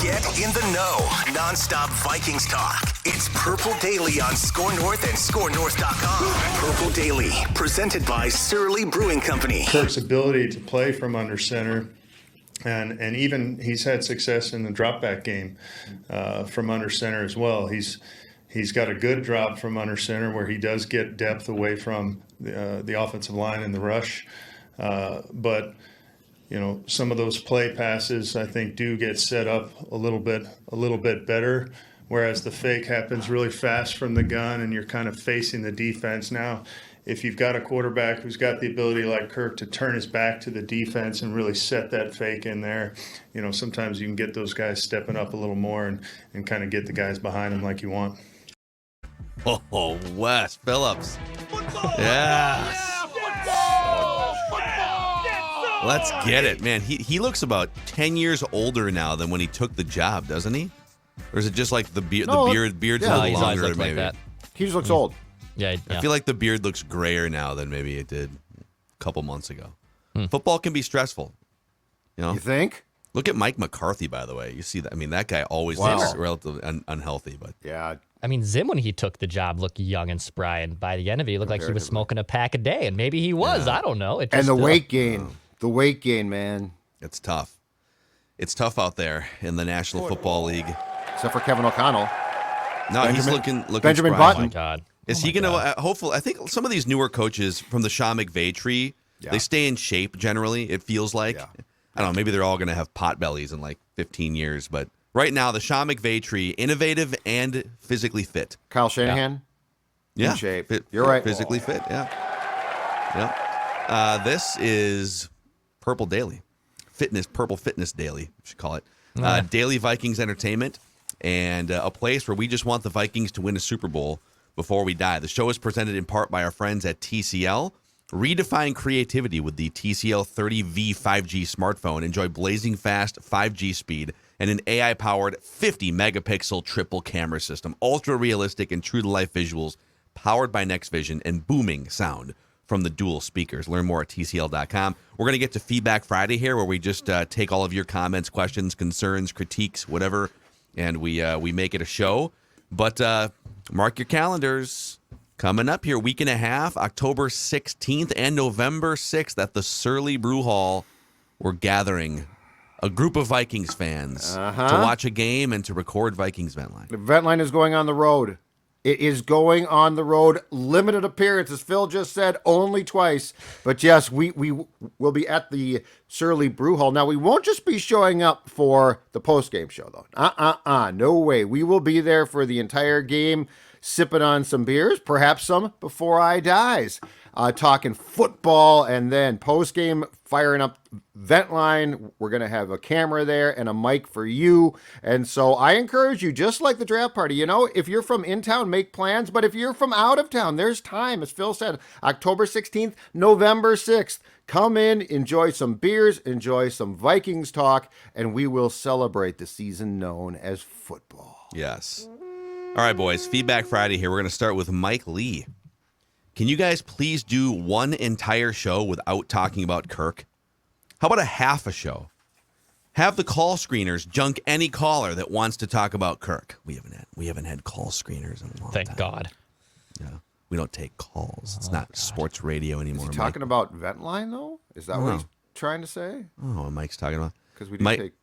Get in the know. Non-stop Vikings talk. It's Purple Daily on Score North and ScoreNorth.com. Purple Daily, presented by Surly Brewing Company. Kirk's ability to play from under center, and even he's had success in the drop back game from under center as well. He's got a good drop from under center where he does get depth away from the offensive line in the rush, but some of those play passes I think do get set up a little bit better, whereas the fake happens really fast from the gun and you're kind of facing the defense. Now, if you've got a quarterback who's got the ability like Kirk to turn his back to the defense and really set that fake in there, sometimes you can get those guys stepping up a little more and kind of get the guys behind them like you want. Oh, Wes Phillips. Football! Yes. Let's get it, man. He looks about 10 years older now than when he took the job, doesn't he? Or is it just like the beard's a little he's longer, always maybe? like that. He just looks old. Yeah, I feel like the beard looks grayer now than maybe it did a couple months ago. Football can be stressful. You think? Look at Mike McCarthy, by the way. You see that? I mean, that guy always looks relatively unhealthy, but Yeah. I mean, Zim, when he took the job, looked young and spry, and by the end of it, he looked like he was smoking a pack a day, and maybe he was. I don't know. And the weight gain. The weight gain, man. it's tough. It's tough out there in the National Football League. Except for Kevin O'Connell. No, he's looking Benjamin spry. Button. Oh, my God. Is he going to, hopefully, I think some of these newer coaches from the Sean McVay tree, they stay in shape generally, it feels like. Yeah. I don't know, maybe they're all going to have pot bellies in like 15 years. But right now, the Sean McVay tree, innovative and physically fit. Kyle Shanahan. Yeah. In shape. Fit, You're right. Physically fit, yeah. This is Purple Daily. Purple Fitness Daily, we should call it. Daily Vikings entertainment and a place where we just want the Vikings to win a Super Bowl before we die. The show is presented in part by our friends at TCL. Redefine creativity with the TCL 30V 5G smartphone. Enjoy blazing fast 5G speed and an AI-powered 50-megapixel triple camera system. Ultra-realistic and true-to-life visuals powered by Next Vision and booming sound from the dual speakers. Learn more at TCL.com. We're going to get to Feedback Friday here, where we just take all of your comments, questions, concerns, critiques, whatever, and we make it a show. But mark your calendars. Coming up here, week and a half, October 16th and November 6th at the Surly Brew Hall, we're gathering a group of Vikings fans to watch a game and to record Vikings Ventline. The Ventline is going on the road. It is going on the road. Limited appearance, as Phil just said, only twice. But yes, we will be at the Surly Brew Hall. Now, we won't just be showing up for the post-game show, though. No way. We will be there for the entire game, sipping on some beers, perhaps some before I dies, talking football, and then post-game firing up Ventline. We're going to have a camera there and a mic for you. And so I encourage you, just like the draft party, if you're from in town, make plans. But if you're from out of town, there's time. As Phil said, October 16th, November 6th. Come in, enjoy some beers, enjoy some Vikings talk, and we will celebrate the season known as football. Yes. All right, boys, Feedback Friday here. We're going to start with Mike Lee. Can you guys please do one entire show without talking about Kirk? How about a half a show? Have the call screeners junk any caller that wants to talk about Kirk. We haven't had call screeners in a long time. Thank God. Yeah, we don't take calls. It's not sports radio anymore. Is he talking about Ventline, though? Is that what he's trying to say? Oh, Mike's talking about. Because we did take.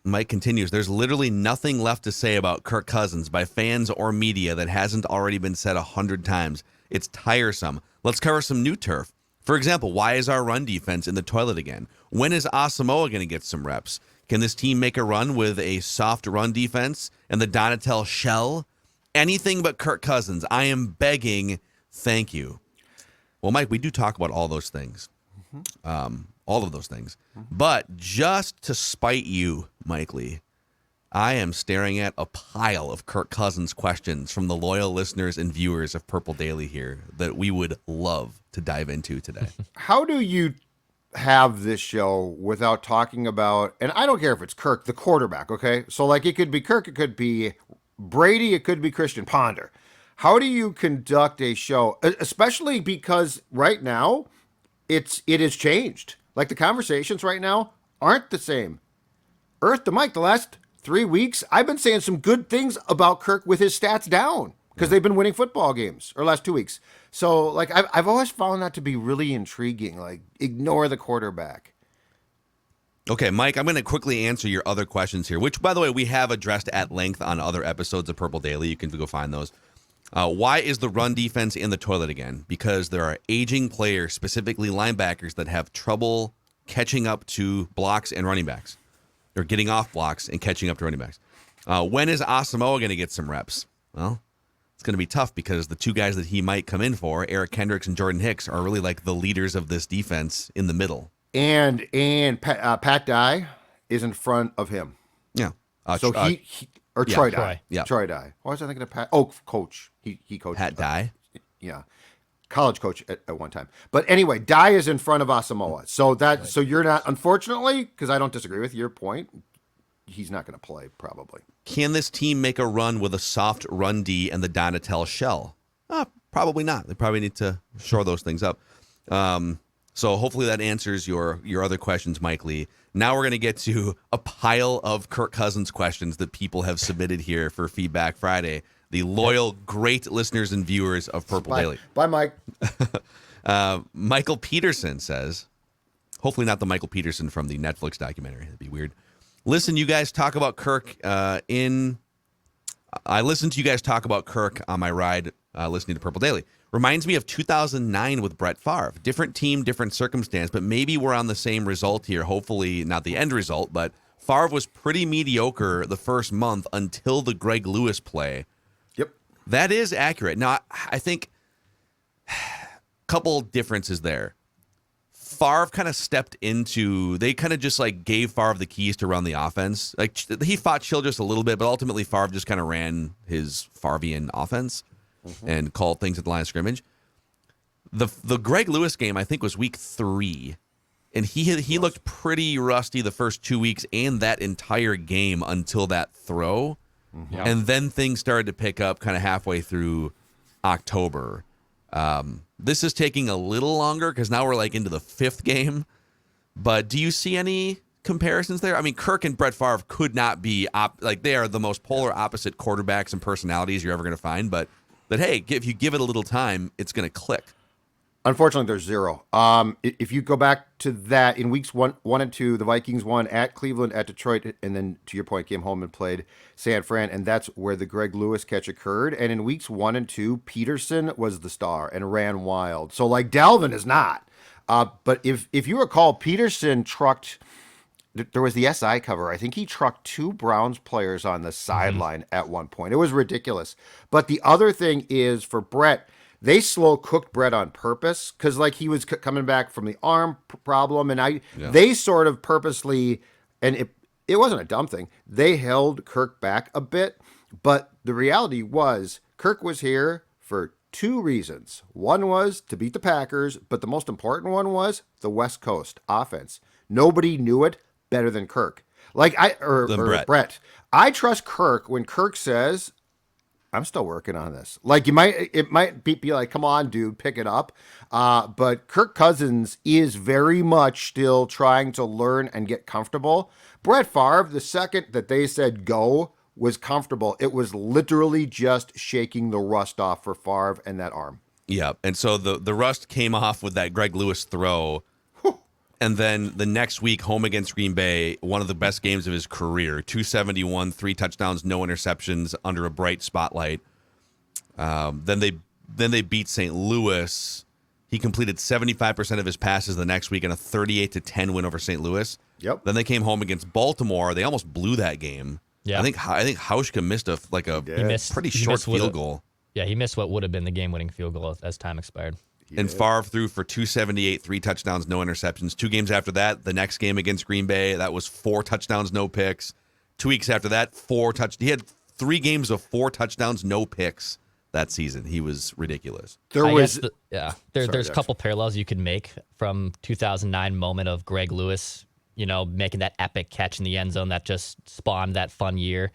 Mike continues, there's literally nothing left to say about Kirk Cousins by fans or media that hasn't already been said 100 times. It's tiresome. Let's cover some new turf. For example, why is our run defense in the toilet again? When is Asamoah going to get some reps? Can this team make a run with a soft run defense and the Donatel shell? Anything but Kirk Cousins. I am begging. Thank you. Well, Mike, we do talk about all those things. All of those things. But just to spite you, Mike Lee, I am staring at a pile of Kirk Cousins questions from the loyal listeners and viewers of Purple Daily here that we would love to dive into today. How do you have this show without talking about, and I don't care if it's Kirk, the quarterback, okay? So, like, it could be Kirk, it could be Brady, it could be Christian Ponder. How do you conduct a show, especially because right now it has changed? Like, the conversations right now aren't the same. Earth to Mike, the last 3 weeks, I've been saying some good things about Kirk with his stats down because they've been winning football games, or last 2 weeks. So, like, I've always found that to be really intriguing. Like, ignore the quarterback. Okay, Mike, I'm going to quickly answer your other questions here, which, by the way, we have addressed at length on other episodes of Purple Daily. You can go find those. Why is the run defense in the toilet again? Because there are aging players, specifically linebackers, that have trouble catching up to blocks and running backs. They're getting off blocks and catching up to running backs. When is Asamoah going to get some reps? Well, it's going to be tough because the two guys that he might come in for, Eric Kendricks and Jordan Hicks, are really like the leaders of this defense in the middle. And Pat Dye is in front of him. Yeah. Troy Dye. Yeah. Troy Dye. Why was I thinking of Pat? Oh, coach. He coached. Pat Dye. Yeah. College coach at one time. But anyway, Dye is in front of Asamoah. So you're not, unfortunately, because I don't disagree with your point, he's not going to play probably. Can this team make a run with a soft run D and the Donatel shell? Probably not. They probably need to shore those things up. So hopefully that answers your other questions, Mike Lee. Now we're going to get to a pile of Kirk Cousins questions that people have submitted here for Feedback Friday. The loyal, great listeners and viewers of Purple Daily. Bye, Mike. Michael Peterson says, hopefully not the Michael Peterson from the Netflix documentary. That'd be weird. Listen, you guys talk about Kirk I listened to you guys talk about Kirk on my ride listening to Purple Daily. Reminds me of 2009 with Brett Favre. Different team, different circumstance, but maybe we're on the same result here. Hopefully not the end result, but Favre was pretty mediocre the first month until the Greg Lewis play. Yep. That is accurate. Now, I think a couple differences there. Favre kind of stepped into, they kind of just like gave Favre the keys to run the offense. Like he fought Childress a little bit, but ultimately Favre just kind of ran his Favrean offense and called things at the line of scrimmage. The Greg Lewis game, I think, was week 3. And he looked pretty rusty the first 2 weeks and that entire game until that throw. Mm-hmm. And then things started to pick up kind of halfway through October. This is taking a little longer because now we're like into the 5th game. But do you see any comparisons there? I mean, Kirk and Brett Favre could not be they are the most polar opposite quarterbacks and personalities you're ever going to find. But hey, if you give it a little time, it's going to click. Unfortunately, there's 0. If you go back to that, in weeks 1 and 2, the Vikings won at Cleveland, at Detroit, and then, to your point, came home and played San Fran, and that's where the Greg Lewis catch occurred. And in weeks 1 and 2, Peterson was the star and ran wild. So, like, Dalvin is not. But if you recall, Peterson trucked, there was the SI cover. I think he trucked 2 Browns players on the sideline at one point. It was ridiculous. But the other thing is, for Brett, they slow cooked Brett on purpose because, like, he was coming back from the arm problem, and they sort of purposely, and it wasn't a dumb thing. They held Kirk back a bit, but the reality was Kirk was here for 2 reasons. One was to beat the Packers, but the most important one was the West Coast offense. Nobody knew it better than Kirk. Brett. I trust Kirk when Kirk says, I'm still working on this. Like, it might be like, come on, dude, pick it up. But Kirk Cousins is very much still trying to learn and get comfortable. Brett Favre, the second that they said go, was comfortable. It was literally just shaking the rust off for Favre and that arm. Yeah, and so the rust came off with that Greg Lewis throw. And then the next week, home against Green Bay, one of the best games of his career, 271, 3 touchdowns, no interceptions, under a bright spotlight. Then they beat St. Louis. He completed 75% of his passes the next week in a 38-10 win over St. Louis. Yep. Then they came home against Baltimore. They almost blew that game. Yeah. I think Hauschka missed a pretty short field goal. Yeah, he missed what would have been the game-winning field goal as time expired. And Favre threw for 278, 3 touchdowns, no interceptions. 2 games after that, the next game against Green Bay, that was 4 touchdowns, no picks. 2 weeks after that, 4 touchdowns. He had 3 games of 4 touchdowns, no picks that season. He was ridiculous. There's a couple parallels you could make from 2009 moment of Greg Lewis, making that epic catch in the end zone that just spawned that fun year.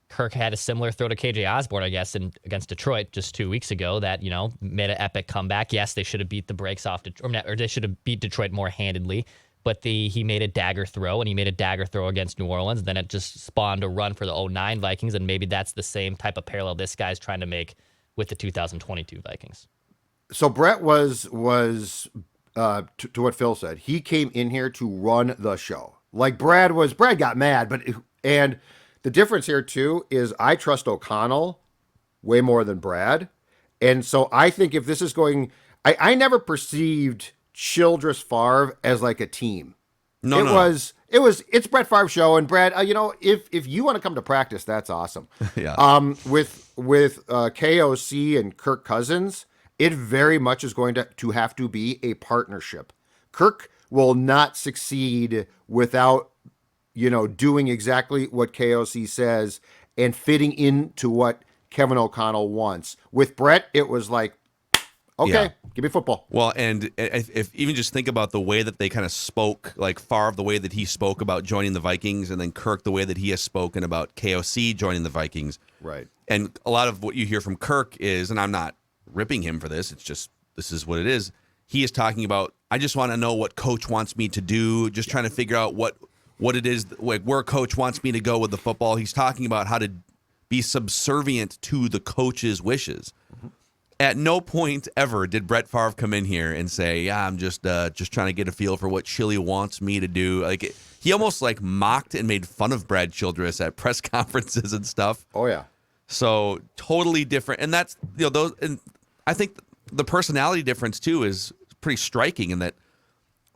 Kirk had a similar throw to KJ Osborne, I guess, against Detroit just 2 weeks ago that, made an epic comeback. Yes, they should have beat the brakes off, or they should have beat Detroit more handedly. but he made a dagger throw, and he made a dagger throw against New Orleans. And then it just spawned a run for the 2009 Vikings, and maybe that's the same type of parallel this guy's trying to make with the 2022 Vikings. So Brett was to what Phil said. He came in here to run the show. Like Brad got mad, and the difference here too is I trust O'Connell way more than Brad. And so I think if this is going, I never perceived Childress Favre as like a team. It's Brett Favre's show, and Brad, if you want to come to practice, that's awesome. Yeah. With KOC and Kirk Cousins, it very much is going to have to be a partnership. Kirk will not succeed without, doing exactly what KOC says and fitting into what Kevin O'Connell wants. With Brett, it was like, okay, give me football. Well, and if even just think about the way that they kind of spoke, like Favre, the way that he spoke about joining the Vikings, and then Kirk, the way that he has spoken about KOC joining the Vikings. Right. And a lot of what you hear from Kirk is, and I'm not ripping him for this, it's just, this is what it is. He is talking about, I just want to know what coach wants me to do, just trying to figure out what it is, like where coach wants me to go with the football. He's talking about how to be subservient to the coach's wishes. Mm-hmm. At no point ever did Brett Favre come in here and say, "Yeah, I'm just trying to get a feel for what Chili wants me to do." Like he almost like mocked and made fun of Brad Childress at press conferences and stuff. Oh yeah. So totally different, and that's those. And I think the personality difference too is pretty striking in that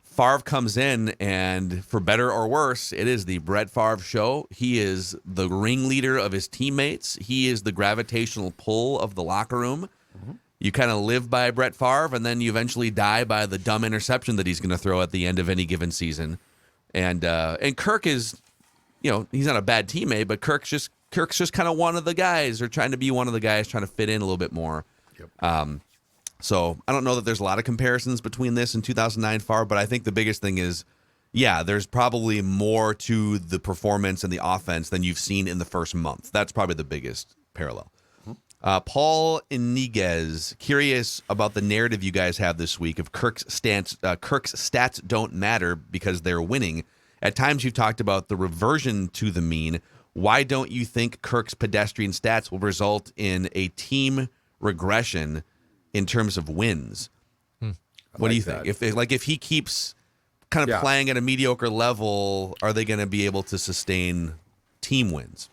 Favre comes in, and for better or worse, it is the Brett Favre show. He is the ringleader of his teammates. He is the gravitational pull of the locker room. Mm-hmm. You kind of live by Brett Favre, and then you eventually die by the dumb interception that he's going to throw at the end of any given season. And Kirk is, he's not a bad teammate, but Kirk's just kind of one of the guys, or trying to be one of the guys, trying to fit in a little bit more. Yep. So I don't know that there's a lot of comparisons between this and 2009 Favre, but I think the biggest thing is, there's probably more to the performance and the offense than you've seen in the first month. That's probably the biggest parallel. Paul Iniguez, curious about the narrative you guys have this week of Kirk's stats don't matter because they're winning. At times you've talked about the reversion to the mean. Why don't you think Kirk's pedestrian stats will result in a team regression in terms of wins? What do you think? If he keeps kind of playing at a mediocre level, are they going to be able to sustain team wins?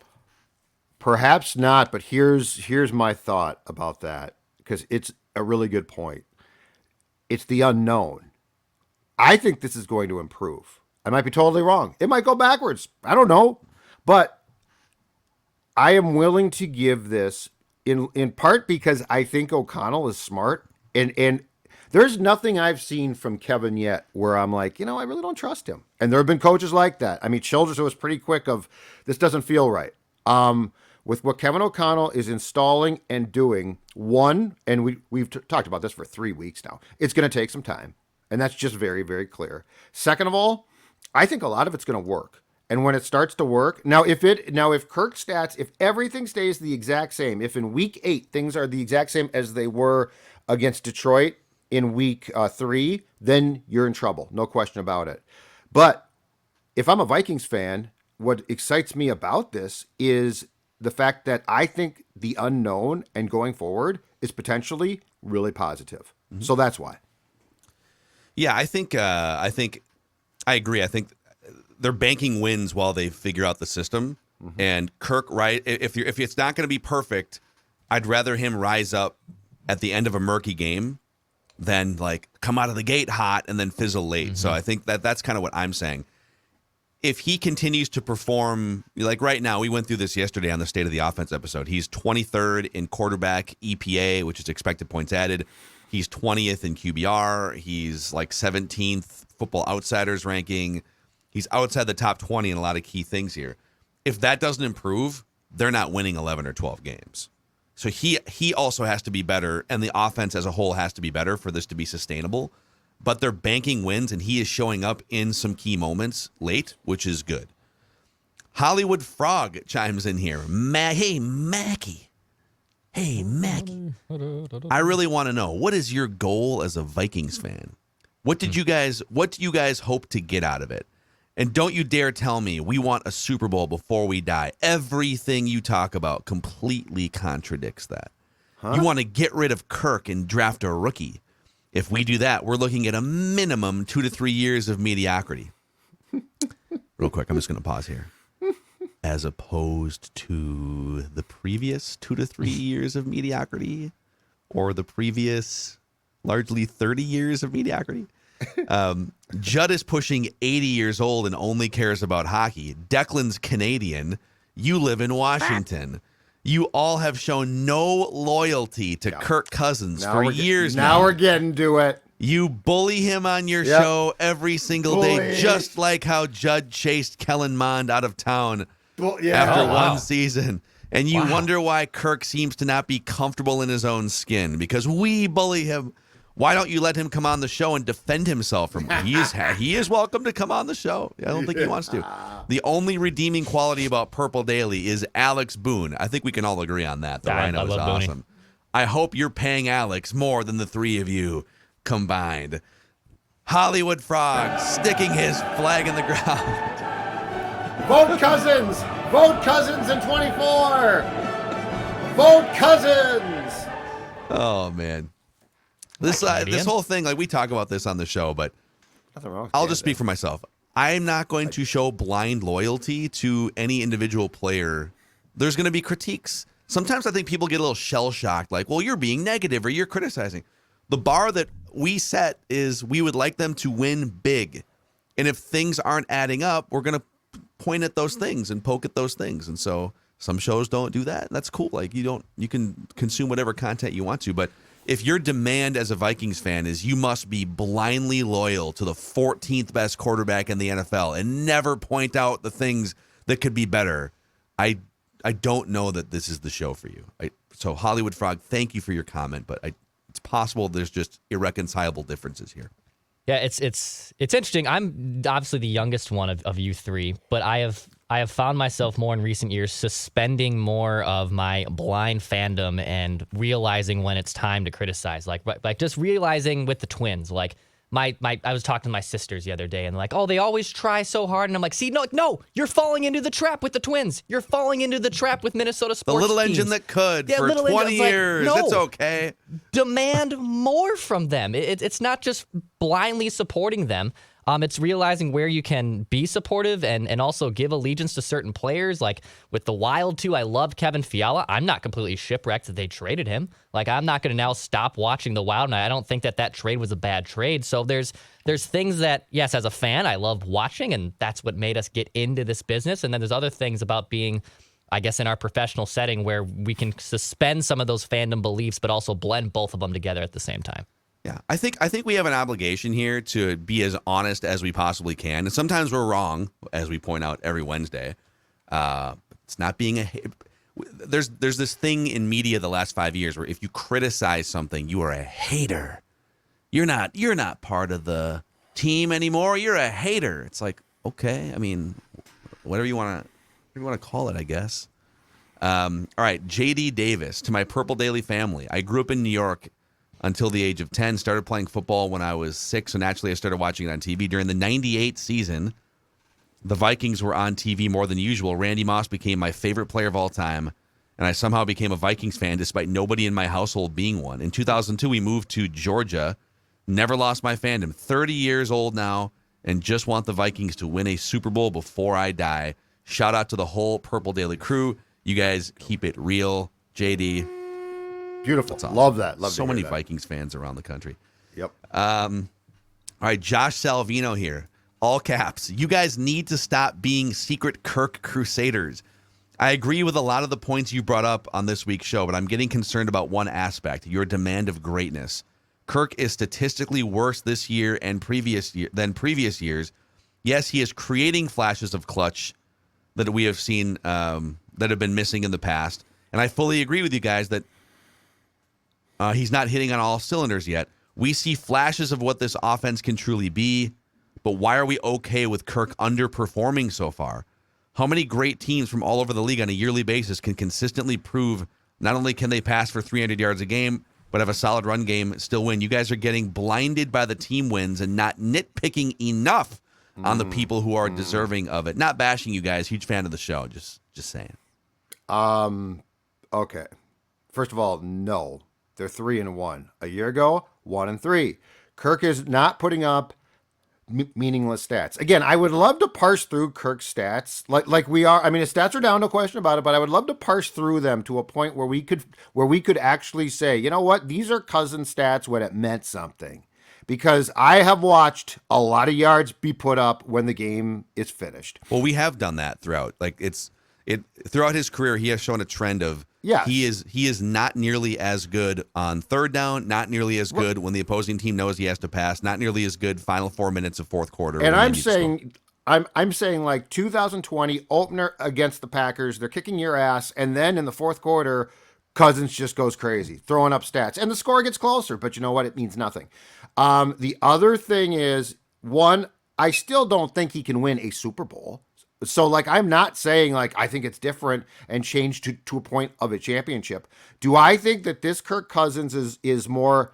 Perhaps not, but here's my thought about that, because it's a really good point. It's the unknown. I think this is going to improve. I might be totally wrong. It might go backwards. I don't know. But I am willing to give this in part because I think O'Connell is smart. And there's nothing I've seen from Kevin yet where I'm like, I really don't trust him. And there have been coaches like that. I mean, Childress was pretty quick of, this doesn't feel right. With what Kevin O'Connell is installing and doing, and we've talked about this for 3 weeks now, it's going to take some time. And that's just very, very clear. Second of all, I think a lot of it's going to work. And when it starts to work, if Kirk's stats, if everything stays the exact same, if in week 8 things are the exact same as they were against Detroit in week 3, then you're in trouble. No question about it. But if I'm a Vikings fan, what excites me about this is the fact that I think the unknown and going forward is potentially really positive. Mm-hmm. So that's why. Yeah, I think I agree. I think they're banking wins while they figure out the system. Mm-hmm. And Kirk, right? If it's not going to be perfect, I'd rather him rise up at the end of a murky game than like come out of the gate hot and then fizzle late. Mm-hmm. So I think that's kind of what I'm saying. If he continues to perform, like right now, we went through this yesterday on the State of the Offense episode. He's 23rd in quarterback EPA, which is expected points added. He's 20th in QBR. He's like 17th Football Outsiders ranking. He's outside the top 20 in a lot of key things here. If that doesn't improve, they're not winning 11 or 12 games. So he also has to be better, and the offense as a whole has to be better for this to be sustainable. But they're banking wins, and he is showing up in some key moments late, which is good. Hollywood Frog chimes in here. Hey, Mackie. Hey, Mackie. I really want to know, what is your goal as a Vikings fan? What do you guys hope to get out of it? And don't you dare tell me we want a Super Bowl before we die. Everything you talk about completely contradicts that. You want to get rid of Kirk and draft a rookie. If we do that, we're looking at a minimum 2 to 3 years of mediocrity. Real quick, I'm just going to pause here. As opposed to the previous 2 to 3 years of mediocrity, or the previous largely 30 years of mediocrity. Judd is pushing 80 years old and only cares about hockey. Declan's Canadian. You live in Washington. You all have shown no loyalty to Kirk Cousins for years now. Now we're getting to it. You bully him on your show every single day, just like how Judd chased Kellen Mond out of town after one season. And you wonder why Kirk seems to not be comfortable in his own skin, because we bully him. Why don't you let him come on the show and defend himself from he is welcome to come on the show. I don't think he wants to. The only redeeming quality about Purple Daily is Alex Boone. I think we can all agree on that. The Rhino is awesome. Booney. I hope you're paying Alex more than the three of you combined. Hollywood Frog sticking his flag in the ground. Vote Cousins! Vote Cousins in 24! Vote Cousins! Oh, man. This whole thing, like we talk about this on the show, but I'll just speak for myself. I'm not going to show blind loyalty to any individual player. There's going to be critiques. Sometimes I think people get a little shell-shocked, like, well, you're being negative or you're criticizing. The bar that we set is we would like them to win big. And if things aren't adding up, we're going to point at those things and poke at those things. And so some shows don't do that. That's cool. Like you can consume whatever content you want to, but if your demand as a Vikings fan is you must be blindly loyal to the 14th best quarterback in the NFL and never point out the things that could be better, I don't know that this is the show for you. So Hollywood Frog, thank you for your comment, but it's possible there's just irreconcilable differences here. Yeah, it's interesting. I'm obviously the youngest one of you three, but I have found myself more in recent years suspending more of my blind fandom and realizing when it's time to criticize. Like just realizing with the Twins, like I was talking to my sisters the other day and like, oh, they always try so hard. And I'm like, see, no, you're falling into the trap with the Twins. You're falling into the trap with Minnesota sports The little teams. engine that could for 20 years. Like, no, it's okay. Demand more from them. It's not just blindly supporting them. It's realizing where you can be supportive and also give allegiance to certain players. Like with the Wild, too, I loved Kevin Fiala. I'm not completely shipwrecked that they traded him. Like I'm not going to now stop watching the Wild, and I don't think that trade was a bad trade. So there's things that, yes, as a fan, I loved watching, and that's what made us get into this business. And then there's other things about being, I guess, in our professional setting where we can suspend some of those fandom beliefs, but also blend both of them together at the same time. Yeah, I think we have an obligation here to be as honest as we possibly can. And sometimes we're wrong, as we point out every Wednesday. It's not being there's this thing in media the last 5 years where if you criticize something, you are a hater. You're not part of the team anymore. You're a hater. It's like, okay, I mean, whatever you want to call it, I guess. All right, JD Davis, to my Purple Daily family. I grew up in New York until the age of 10, started playing football when I was 6, so naturally I started watching it on TV. During the 98 season, the Vikings were on TV more than usual. Randy Moss became my favorite player of all time, and I somehow became a Vikings fan despite nobody in my household being one. In 2002, we moved to Georgia. Never lost my fandom. 30 years old now, and just want the Vikings to win a Super Bowl before I die. Shout out to the whole Purple Daily crew. You guys keep it real. JD. Beautiful. Love that. Love so many that. Vikings fans around the country. Yep. All right, Josh Salvino here. All caps. You guys need to stop being secret Kirk Crusaders. I agree with a lot of the points you brought up on this week's show, but I'm getting concerned about one aspect, your demand of greatness. Kirk is statistically worse this year and than previous years. Yes, he is creating flashes of clutch that we have seen that have been missing in the past. And I fully agree with you guys that he's not hitting on all cylinders yet. We see flashes of what this offense can truly be, but why are we okay with Kirk underperforming so far? How many great teams from all over the league on a yearly basis can consistently prove not only can they pass for 300 yards a game, but have a solid run game, still win. You guys are getting blinded by the team wins and not nitpicking enough on the people who are deserving of it. Not bashing you guys. Huge fan of the show. Just saying. Okay. First of all, no. They're 3-1. A year ago, 1-3. Kirk is not putting up meaningless stats. Again, I would love to parse through Kirk's stats like we are. I mean, his stats are down, no question about it, but I would love to parse through them to a point where we could actually say, you know what, these are Cousins stats when it meant something. Because I have watched a lot of yards be put up when the game is finished. Well, we have done that throughout. Like throughout his career, he has shown a trend of he is not nearly as good on third down, not nearly as good when the opposing team knows he has to pass, not nearly as good final 4 minutes of fourth quarter. And I'm saying like 2020 opener against the Packers, they're kicking your ass, and then in the fourth quarter, Cousins just goes crazy, throwing up stats, and the score gets closer. But you know what? It means nothing. The other thing is, one, I still don't think he can win a Super Bowl. So, like, I'm not saying, like, I think it's different and changed to a point of a championship. Do I think that this Kirk Cousins is more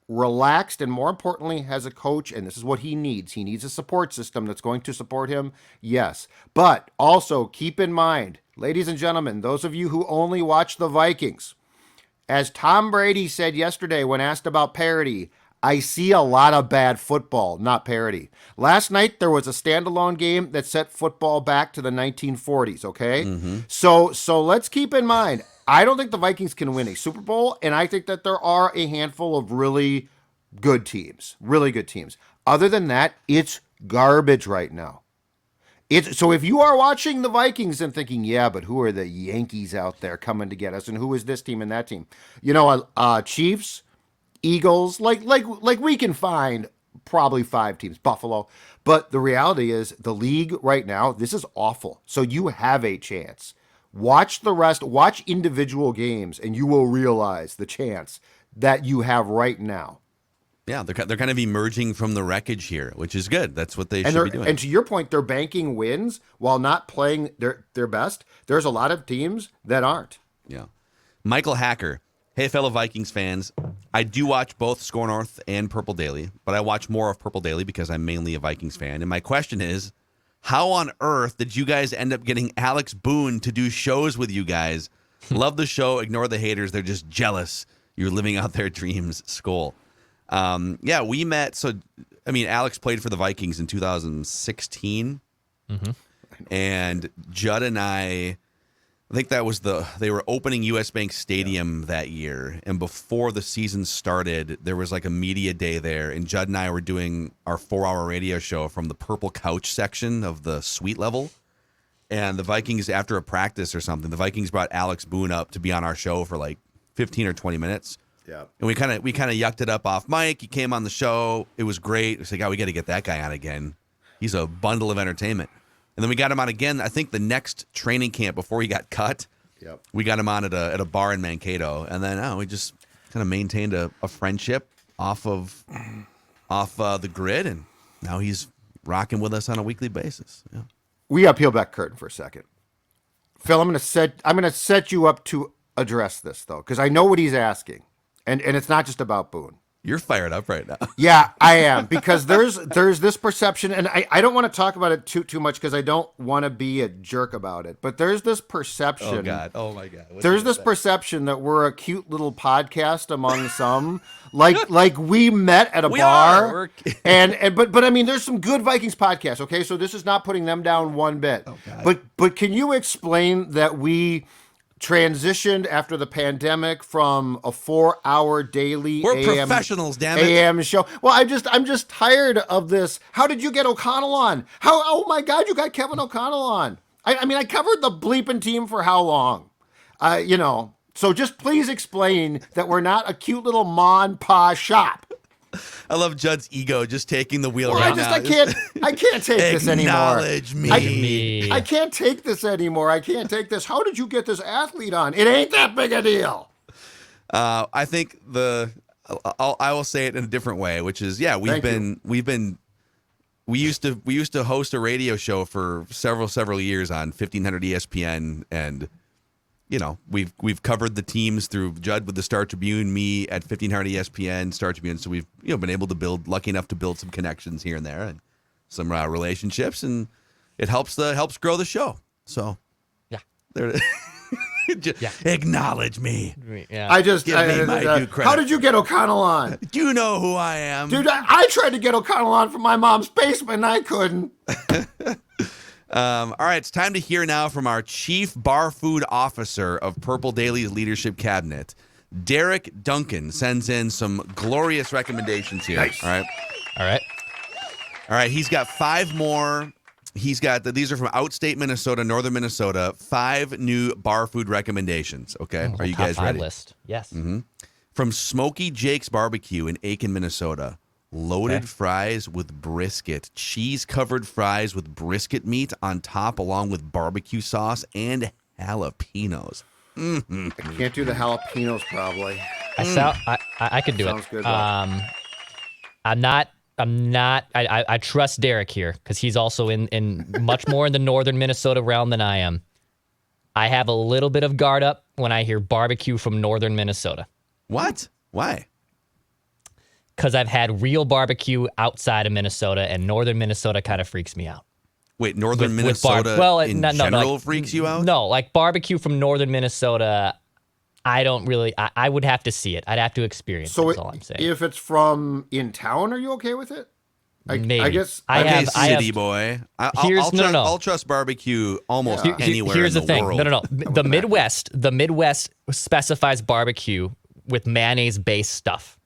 relaxed and, more importantly, has a coach, and this is what he needs. He needs a support system that's going to support him, yes. But also, keep in mind, ladies and gentlemen, those of you who only watch the Vikings, as Tom Brady said yesterday when asked about parity, I see a lot of bad football, not parity. Last night, there was a standalone game that set football back to the 1940s, okay? Mm-hmm. So let's keep in mind, I don't think the Vikings can win a Super Bowl, and I think that there are a handful of really good teams. Other than that, it's garbage right now. So if you are watching the Vikings and thinking, yeah, but who are the Yankees out there coming to get us, and who is this team and that team? You know, Chiefs, Eagles, like we can find probably 5 teams, Buffalo. But the reality is the league right now, this is awful. So you have a chance. Watch the rest, watch individual games, and you will realize the chance that you have right now. Yeah, they're kind of emerging from the wreckage here, which is good. That's what they should be doing. And to your point, they're banking wins while not playing their best. There's a lot of teams that aren't. Yeah. Michael Hacker. Hey, fellow Vikings fans. I do watch both Score North and Purple Daily, but I watch more of Purple Daily because I'm mainly a Vikings fan. And my question is, how on earth did you guys end up getting Alex Boone to do shows with you guys? Love the show. Ignore the haters. They're just jealous. You're living out their dreams. Skol. Yeah, we met. So, I mean, Alex played for the Vikings in 2016. Mm-hmm. And Judd and I think that was they were opening US Bank Stadium that year. And before the season started, there was like a media day there. And Judd and I were doing our 4-hour radio show from the purple couch section of the suite level. And the Vikings, after a practice or something, the Vikings brought Alex Boone up to be on our show for like 15 or 20 minutes. Yeah. And we kind of yucked it up off mic. He came on the show. It was great. It's like, oh, we got to get that guy on again. He's a bundle of entertainment. And then we got him on again, I think the next training camp before he got cut. Yep. We got him on at a bar in Mankato. And then we just kind of maintained a friendship off the grid. And now he's rocking with us on a weekly basis. Yeah. We got to peel back curtain for a second. Phil, I'm going to set you up to address this, though, because I know what he's asking. And it's not just about Boone. You're fired up right now. Yeah, I am, because there's this perception, and I don't want to talk about it too much because I don't want to be a jerk about it. But there's this perception. Oh God! Oh my God! There's this perception that we're a cute little podcast among some, like we met at a bar. But I mean, there's some good Vikings podcasts. Okay, so this is not putting them down one bit. Oh God. But can you explain that we transitioned after the pandemic from a 4-hour daily professionals, damn it. AM show? Well, I'm just tired of this. How did you get O'Connell on? Oh my God, you got Kevin O'Connell on. I mean, I covered the bleeping team for how long? So just please explain that we're not a cute little ma and pa shop. I love Judd's ego just taking the wheel now. I can't take this anymore. Acknowledge me. I can't take this anymore. I can't take this. How did you get this athlete on? It ain't that big a deal. I think I will say it in a different way, which is, yeah, we used to host a radio show for several years on 1500 ESPN, and we've covered the teams through Judd with the Star Tribune, me at 1500 ESPN, Star Tribune. So we've been able to lucky enough to build some connections here and there and some relationships, and it helps grow the show. So yeah, there. Acknowledge me. Yeah. I just Give me my due credit. How did you get O'Connell on? You know who I am, Dude, I tried to get O'Connell on from my mom's basement and I couldn't. All right, it's time to hear now from our chief bar food officer of Purple Daily's leadership cabinet. Derek Duncan sends in some glorious recommendations here. Nice. All right. He's got 5 more. These are from outstate Minnesota, northern Minnesota. 5 new bar food recommendations. Okay, are you guys ready? List. Yes. Mm-hmm. From Smoky Jake's Barbecue in Aiken, Minnesota. Loaded fries with brisket, cheese-covered fries with brisket meat on top, along with barbecue sauce and jalapenos. Mm-hmm. I can't do the jalapenos probably. I could do Sounds it. good, I'm not. I trust Derek here because he's also in much more in the northern Minnesota realm than I am. I have a little bit of guard up when I hear barbecue from northern Minnesota. What? Why? Because I've had real barbecue outside of Minnesota, and northern Minnesota kind of freaks me out. Wait, northern Minnesota general freaks you out? No, like barbecue from northern Minnesota, I don't really. I would have to see it. I'd have to experience it. That's all I'm saying. If it's from in town, are you okay with it? Maybe. I guess. City boy. I'll trust barbecue almost anywhere. Here's in the the thing. world. No. The Midwest specifies barbecue with mayonnaise-based stuff.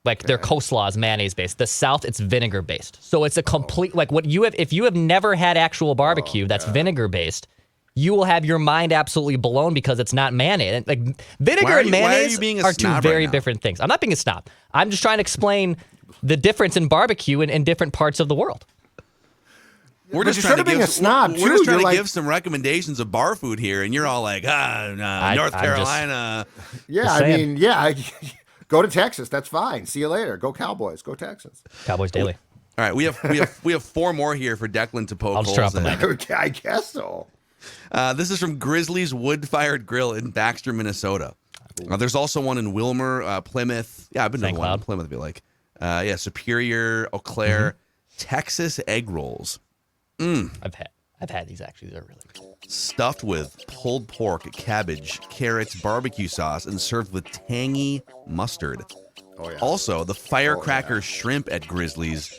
Like their coleslaw is mayonnaise-based. The South, it's vinegar-based. So it's a complete what you have. If you have never had actual barbecue that's vinegar-based, you will have your mind absolutely blown because it's not mayonnaise. Like vinegar and mayonnaise are 2 very different things. I'm not being a snob. I'm just trying to explain the difference in barbecue in different parts of the world. We're just trying to give some recommendations of bar food here, and you're all like, North Carolina. Go to Texas. That's fine. See you later. Go Cowboys. Go Texans. Cowboys Daily. All right, we have 4 more here for Declan to poke holes in. I guess so. This is from Grizzly's Wood-Fired Grill in Baxter, Minnesota. There's also one in Wilmer, Plymouth. Yeah, I've been to one in Plymouth. I feel like, Superior, Eau Claire, Texas egg rolls. I've had these actually. They're really good. Stuffed with pulled pork, cabbage, carrots, barbecue sauce, and served with tangy mustard. Oh, yeah. Also, the firecracker shrimp at Grizzly's.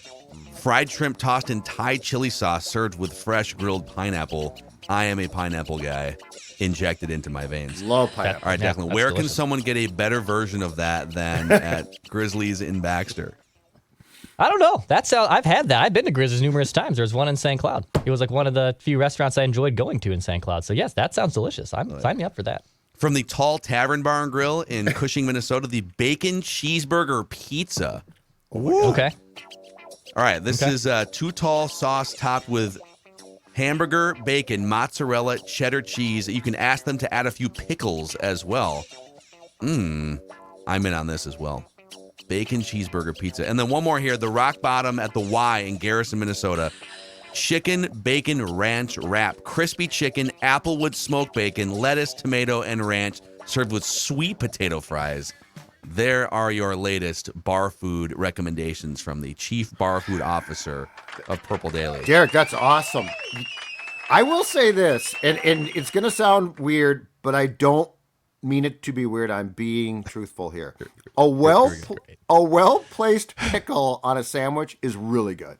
Fried shrimp tossed in Thai chili sauce, served with fresh grilled pineapple. I am a pineapple guy, injected into my veins. Love pineapple. All right, Declan, where can someone get a better version of that than at Grizzly's in Baxter? I don't know. I've had that. I've been to Grizzly's numerous times. There's one in St. Cloud. It was like one of the few restaurants I enjoyed going to in St. Cloud. So yes, that sounds delicious. Sign me up for that. From the Tall Tavern Bar and Grill in Cushing, Minnesota, the bacon cheeseburger pizza. Ooh. Okay. All right, this is Too Tall sauce topped with hamburger, bacon, mozzarella, cheddar cheese. You can ask them to add a few pickles as well. I'm in on this as well. Bacon cheeseburger pizza. And then one more here, the Rock Bottom at the Y in Garrison, Minnesota. Chicken bacon ranch wrap. Crispy chicken, applewood smoked bacon, lettuce, tomato, and ranch, served with sweet potato fries. There are your latest bar food recommendations from the chief bar food officer of Purple Daily. Derek, that's awesome. I will say this, and it's going to sound weird, but I don't mean it to be weird. I'm being truthful here. A well-placed pickle on a sandwich is really good.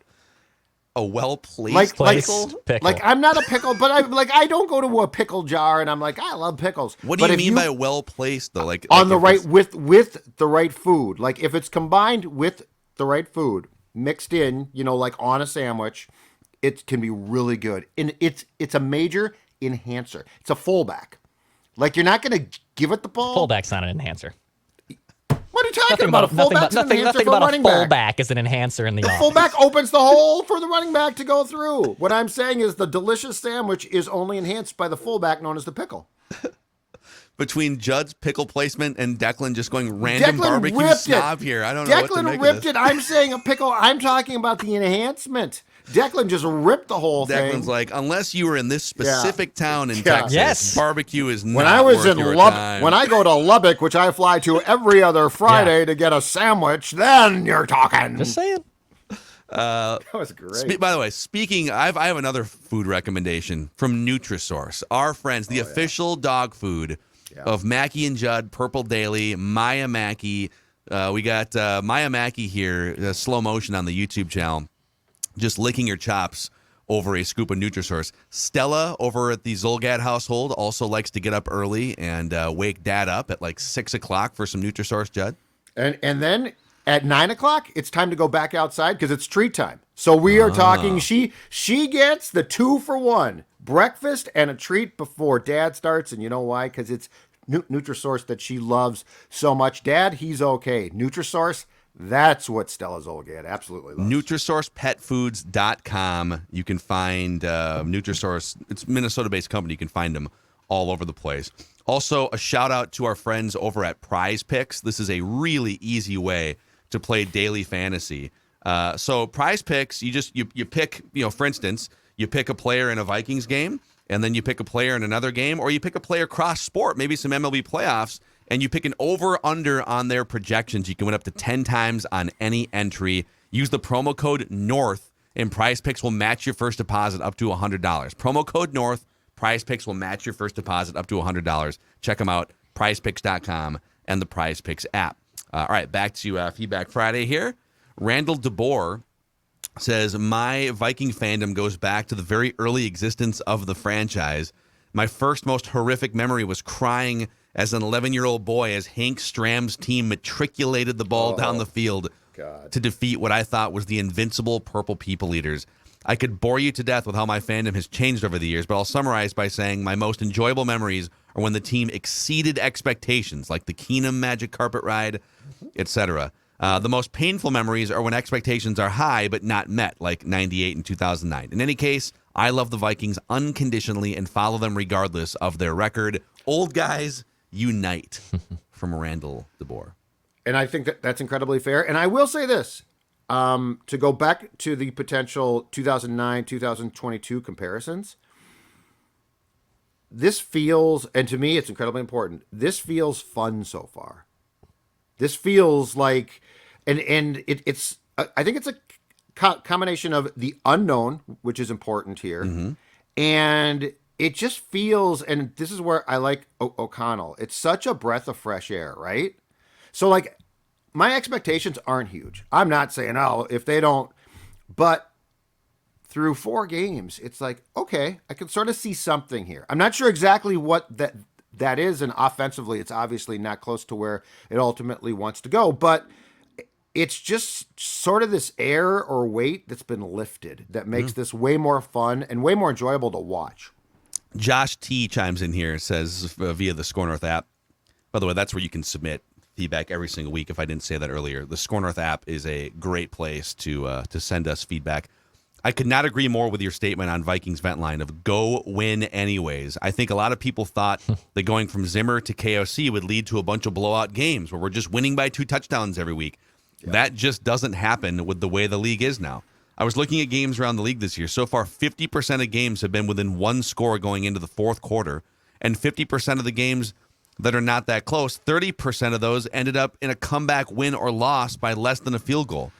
A well-placed pickle? Like I'm not a pickle, but I don't go to a pickle jar and I'm like, I love pickles. What do you mean by well-placed though? Like on the right with the right food. Like if it's combined with the right food, mixed in, like on a sandwich, it can be really good. And it's a major enhancer. It's a fullback. Like you're not going to give it the ball. Fullback's not an enhancer. What are you talking about? A fullback's an enhancer for a running back. Fullback is an enhancer in the offense. Fullback opens the hole for the running back to go through. What I'm saying is the delicious sandwich is only enhanced by the fullback known as the pickle. between Judd's pickle placement and Declan just going random Declan barbecue ripped snob it. here. I don't know what to Declan make ripped of this. it. I'm saying a pickle. I'm talking about the enhancement. Declan just ripped the whole thing. Declan's like, unless you were in this specific town in Yeah. Texas, Yes. barbecue is not When I was worth in your Lubbock, time. when I go to Lubbock, which I fly to every other Friday to get a sandwich, then you're talking. Just saying. That was great. By the way, speaking, I have another food recommendation from Nutrisource, our friends, the official dog food of Mackie and Judd, Purple Daily, Maya Mackey. We got Maya Mackey here, slow motion on the YouTube channel, just licking her chops over a scoop of Nutrisource. Stella over at the Zolgad household also likes to get up early and wake Dad up at like 6 o'clock for some Nutrisource, Judd. And then at 9 o'clock, it's time to go back outside because it's treat time. So we are talking. She gets the 2-for-1 breakfast and a treat before Dad starts, and you know why? Because it's Nutrisource that she loves so much. Dad, he's okay. Nutrisource, that's what Stella Zolgad absolutely loves. NutrisourcePetFoods.com. You can find Nutrisource. It's a Minnesota-based company. You can find them all over the place. Also, a shout out to our friends over at Prize Picks. This is a really easy way to play daily fantasy. So Prize Picks, you pick, for instance, you pick a player in a Vikings game, and then you pick a player in another game, or you pick a player cross sport, maybe some MLB playoffs, and you pick an over-under on their projections. You can win up to 10 times on any entry. Use the promo code NORTH, and Prize Picks will match your first deposit up to $100. Promo code NORTH, Prize Picks will match your first deposit up to $100. Check them out, prizepicks.com and the Prize Picks app. All right, back to Feedback Friday here. Randall DeBoer says, my Viking fandom goes back to the very early existence of the franchise. My first most horrific memory was crying as an 11-year-old boy as Hank Stram's team matriculated the ball down the field to defeat what I thought was the invincible Purple People Eaters. I could bore you to death with how my fandom has changed over the years, but I'll summarize by saying my most enjoyable memories are when the team exceeded expectations, like the Keenum Magic Carpet Ride, etc. The most painful memories are when expectations are high but not met, like 98 and 2009. In any case, I love the Vikings unconditionally and follow them regardless of their record. Old guys unite. From Randall DeBoer. And I think that's incredibly fair. And I will say this, to go back to the potential 2009, 2022 comparisons, this feels, and to me it's incredibly important, this feels fun so far. This feels like, and it's I think it's a combination of the unknown, which is important here, and it just feels, and this is where I like O'Connell, it's such a breath of fresh air, right? So, like, my expectations aren't huge. I'm not saying, if they don't, but through 4 games, it's like, okay, I can sort of see something here. I'm not sure exactly what that is, and offensively, it's obviously not close to where it ultimately wants to go, but it's just sort of this air or weight that's been lifted that makes this way more fun and way more enjoyable to watch. Josh T chimes in here, says via the Score North app. By the way, that's where you can submit feedback every single week. If I didn't say that earlier, the Score North app is a great place to send us feedback. I could not agree more with your statement on Vikings vent line of go win anyways. I think a lot of people thought that going from Zimmer to KOC would lead to a bunch of blowout games where we're just winning by 2 touchdowns every week. Yeah. That just doesn't happen with the way the league is now. I was looking at games around the league this year. So far, 50% of games have been within 1 score going into the 4th quarter, and 50% of the games that are not that close, 30% of those ended up in a comeback win or loss by less than a field goal.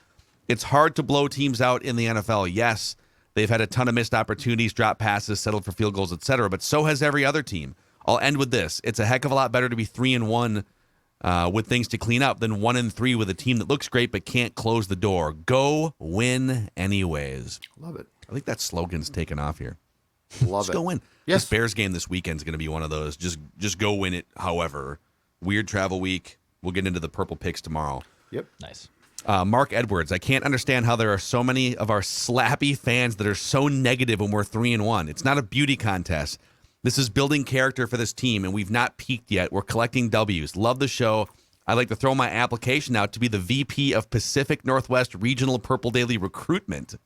It's hard to blow teams out in the NFL. Yes, they've had a ton of missed opportunities, drop passes, settled for field goals, etc., but so has every other team. I'll end with this. It's a heck of a lot better to be 3-1 with things to clean up than 1-3 with a team that looks great but can't close the door. Go win anyways. Love it. I think that slogan's taken off here. Love Just it. go win. Yes. This Bears game this weekend is going to be one of those. Just go win it. However, weird travel week. We'll get into the purple picks tomorrow. Yep. Nice. Mark Edwards, I can't understand how there are so many of our slappy fans that are so negative when we're 3-1. It's not a beauty contest. This is building character for this team, and we've not peaked yet. We're collecting W's. Love the show. I'd like to throw my application out to be the VP of Pacific Northwest Regional Purple Daily Recruitment.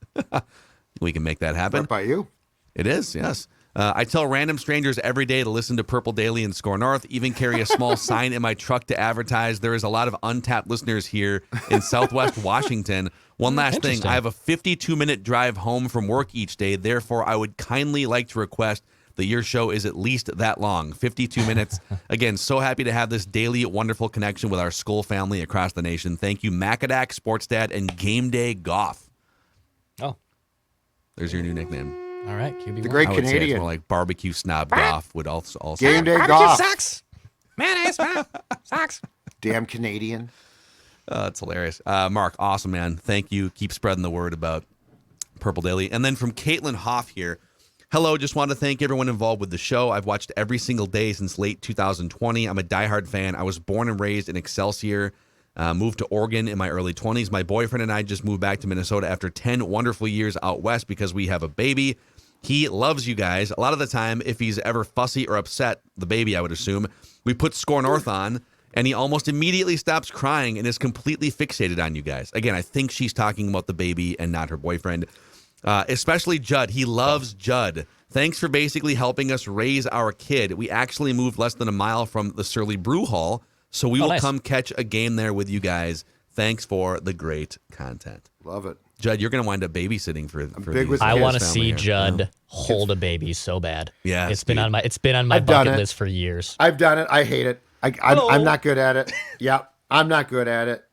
We can make that happen. Right by you. It is, yes. I tell random strangers every day to listen to Purple Daily and Score North, even carry a small sign in my truck to advertise. There is a lot of untapped listeners here in Southwest Washington. One last thing, I have a 52-minute drive home from work each day. Therefore, I would kindly like to request that your show is at least that long, 52 minutes. Again, so happy to have this daily wonderful connection with our Skull family across the nation. Thank you, Macadac, Sports Dad, and Game Day Goff. Oh. There's your new nickname. All right, QB1. The great I would say it's Canadian. more like Barbecue Snob Goff would also. Game Day Golf. Sucks. Mayonnaise, sucks. Damn Canadian. That's hilarious. Mark, awesome, man. Thank you. Keep spreading the word about Purple Daily. And then from Caitlin Hoff here. Hello, just want to thank everyone involved with the show. I've watched every single day since late 2020. I'm a diehard fan. I was born and raised in Excelsior, moved to Oregon in my early 20s. My boyfriend and I just moved back to Minnesota after 10 wonderful years out west because we have a baby. He loves you guys. A lot of the time, if he's ever fussy or upset, the baby, I would assume, we put Score North on, and he almost immediately stops crying and is completely fixated on you guys. Again, I think she's talking about the baby and not her boyfriend. Especially Judd. He loves Judd. Thanks for basically helping us raise our kid. We actually moved less than a mile from the Surly Brew Hall, so we will come catch a game there with you guys. Thanks for the great content. Love it. Judd, you're going to wind up babysitting for big these with I kids, want to family see here. Judd hold a baby so bad. Yeah, it's been on my I've done bucket it. list for years. I've done it. I hate it. I'm not good at it. Yeah, I'm not good at it.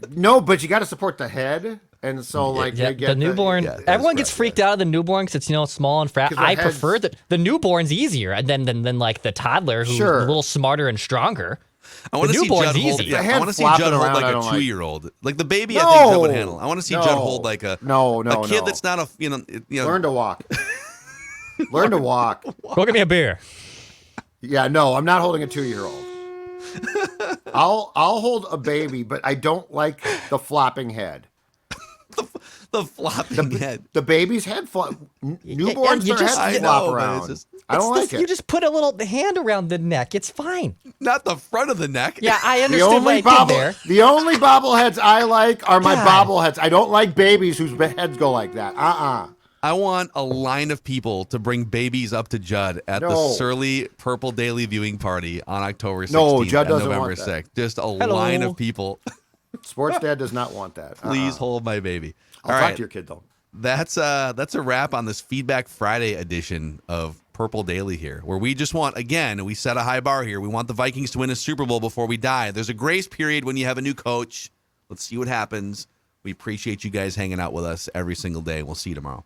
No, but you got to support the head. And so, like, Yeah, you get the newborn. Everyone gets freaked out of the newborn because it's small and fat. 'Cause the I head's- prefer the newborn's easier, and then like the toddler who's Sure. a little smarter and stronger. I want The to see newborn's Judd hold. easy. Yeah, The I hand want to see flopping Judd hold around, I like a don't like. 2-year-old. Like the baby, I think Judd would handle. I want to see Judd No. hold like a No, a kid no. that's not a Learn to walk. Learn to walk. Go get me a beer. Yeah, no, I'm not holding a 2-year-old. I'll hold a baby, but I don't like the flopping head. the flopping head. The baby's head flop. Newborns, you their just- heads I flop know, but around. it's just- I don't like it. You just put a little hand around the neck. It's fine. Not the front of the neck. Yeah, I the understood only what I did there. the only bobbleheads I like are my God. bobbleheads. I don't like babies whose heads go like that. I want a line of people to bring babies up to Judd at the No. Surly Purple Daily viewing party on October 16th No, Judd and doesn't November want that. 6th. Just a Hello. line of people. Sports Dad does not want that. Please hold my baby. I'll All talk right. to your kid though. That's a wrap on this Feedback Friday edition of Purple Daily here, where we just want, again, we set a high bar here. We want the Vikings to win a Super Bowl before we die. There's a grace period when you have a new coach. Let's see what happens. We appreciate you guys hanging out with us every single day. We'll see you tomorrow.